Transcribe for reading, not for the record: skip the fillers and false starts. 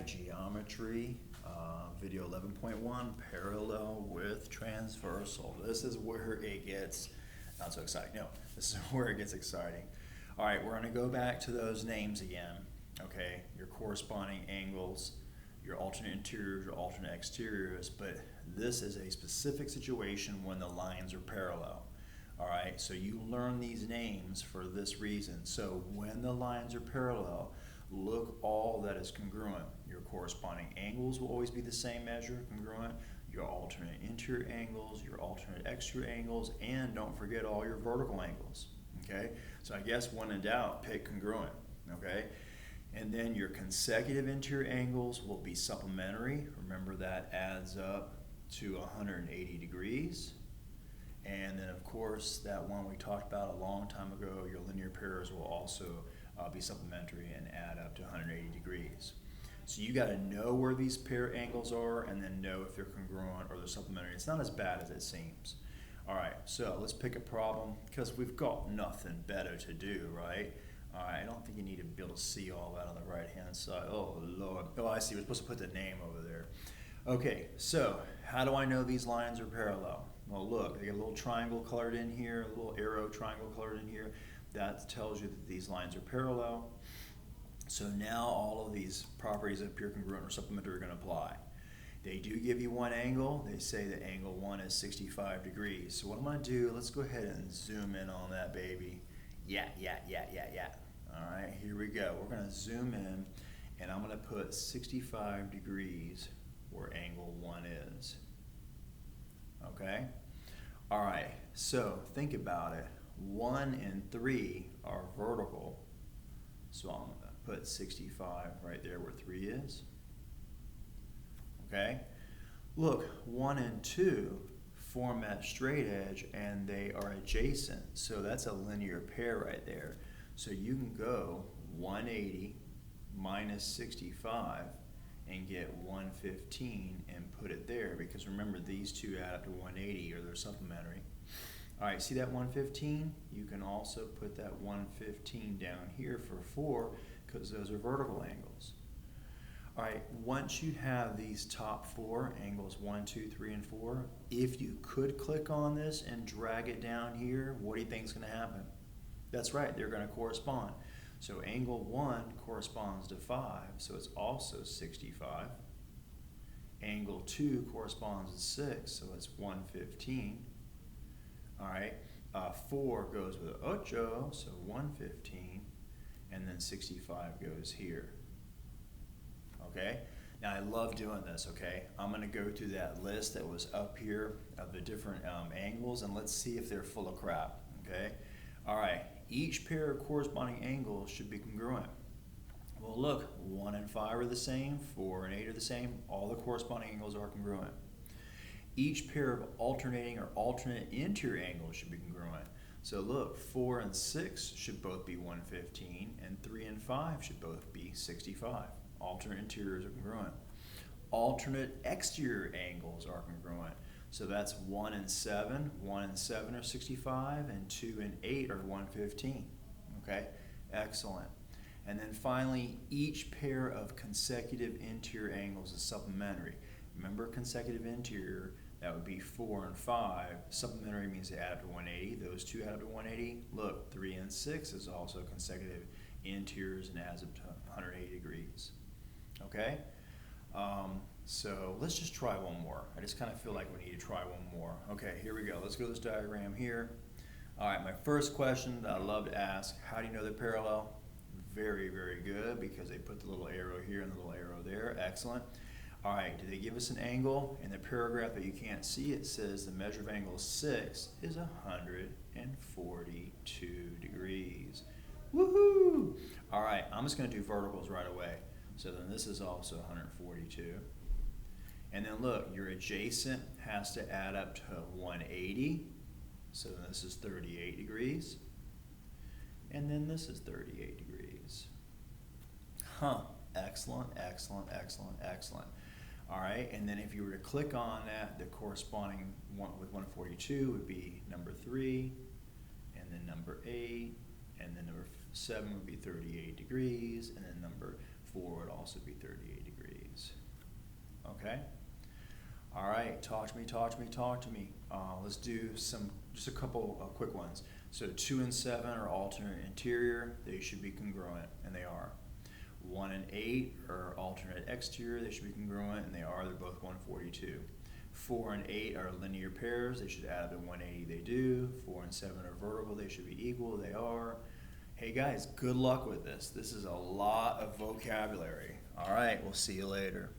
geometry, video 11.1, parallel with transversal. This is where it gets not so exciting. No, this is where it gets exciting. All right, we're gonna go back to those names again, okay? Your corresponding angles, your alternate interiors, your alternate exteriors, but this is a specific situation when the lines are parallel. All right, so you learn these names for this reason. So when the lines are parallel, look all that is congruent. Your corresponding angles will always be the same measure, congruent. Your alternate interior angles, your alternate exterior angles, and don't forget all your vertical angles, okay? So I guess when in doubt, pick congruent, okay? And then your consecutive interior angles will be supplementary. Remember that adds up to 180 degrees. And then of course, that one we talked about a long time ago, your linear pairs will also be supplementary and add up to 180 degrees. So you gotta know where these pair angles are and then know if they're congruent or they're supplementary. It's not as bad as it seems. All right, so let's pick a problem because we've got nothing better to do, right? All right, I don't think you need to be able to see all that on the right-hand side. Oh, Lord. Oh, I see. We're supposed to put the name over there. Okay, so how do I know these lines are parallel? Well, look, they got a little triangle colored in here, a little arrow triangle colored in here. That tells you that these lines are parallel. So now all of these properties of pure congruent or supplementary are going to apply. They do give you one angle. They say that angle 1 is 65 degrees. So what I'm going to do, let's go ahead and zoom in on that baby. Yeah. All right, here we go. We're going to zoom in, and I'm going to put 65 degrees where angle 1 is. Okay? All right, so think about it. 1 and 3 are vertical, so I'm going to put 65 right there where 3 is. Okay? Look, 1 and 2 form that straight edge and they are adjacent, so that's a linear pair right there. So you can go 180 minus 65 and get 115 and put it there, because remember these two add up to 180 or they're supplementary. All right, see that 115? You can also put that 115 down here for 4 because those are vertical angles. All right, once you have these top 4 angles, 1, 2, 3, and 4, if you could click on this and drag it down here, what do you think is going to happen? That's right, they're going to correspond. So angle 1 corresponds to 5, so it's also 65. Angle 2 corresponds to 6, so it's 115. All right, 4 goes with 8, so 115, and then 65 goes here. Okay, now I love doing this, okay? I'm gonna go through that list that was up here of the different angles, and let's see if they're full of crap, okay? All right, each pair of corresponding angles should be congruent. Well, look, 1 and 5 are the same, 4 and 8 are the same, all the corresponding angles are congruent. Each pair of alternating or alternate interior angles should be congruent. So look, 4 and 6 should both be 115, and 3 and 5 should both be 65. Alternate interiors are congruent. Alternate exterior angles are congruent. So that's 1 and 7. 1 and 7 are 65, and 2 and 8 are 115. Okay, excellent. And then finally, each pair of consecutive interior angles is supplementary. Remember consecutive interior, that would be 4 and 5. Supplementary means they add up to 180. Those two add up to 180. Look, 3 and 6 is also consecutive interiors and adds up to 180 degrees. Okay? So let's just try one more. I just kind of feel like we need to try one more. Okay, here we go. Let's go to this diagram here. All right, my first question that I love to ask, how do you know they're parallel? Very, very good, because they put the little arrow here and the little arrow there. Excellent. All right, do they give us an angle? In the paragraph that you can't see, it says the measure of angle 6 is 142 degrees. Woohoo! All right, I'm just going to do verticals right away. So then this is also 142. And then look, your adjacent has to add up to 180. So then this is 38 degrees. And then this is 38 degrees. Huh, excellent, excellent, excellent, excellent. All right, and then if you were to click on that, the corresponding one with 142 would be number 3, and then number 8, and then number 7 would be 38 degrees, and then number 4 would also be 38 degrees. these. Okay? All right, talk to me, talk to me, talk to me. Let's do just a couple of quick ones. So 2 and 7 are alternate interior. They should be congruent, and they are. 1 and 8 are alternate exterior. They should be congruent, and they are. They're both 142. 4 and 8 are linear pairs. They should add up to 180. They do. 4 and 7 are vertical. They should be equal. They are. Hey guys, good luck with this. This is a lot of vocabulary. All right, we'll see you later.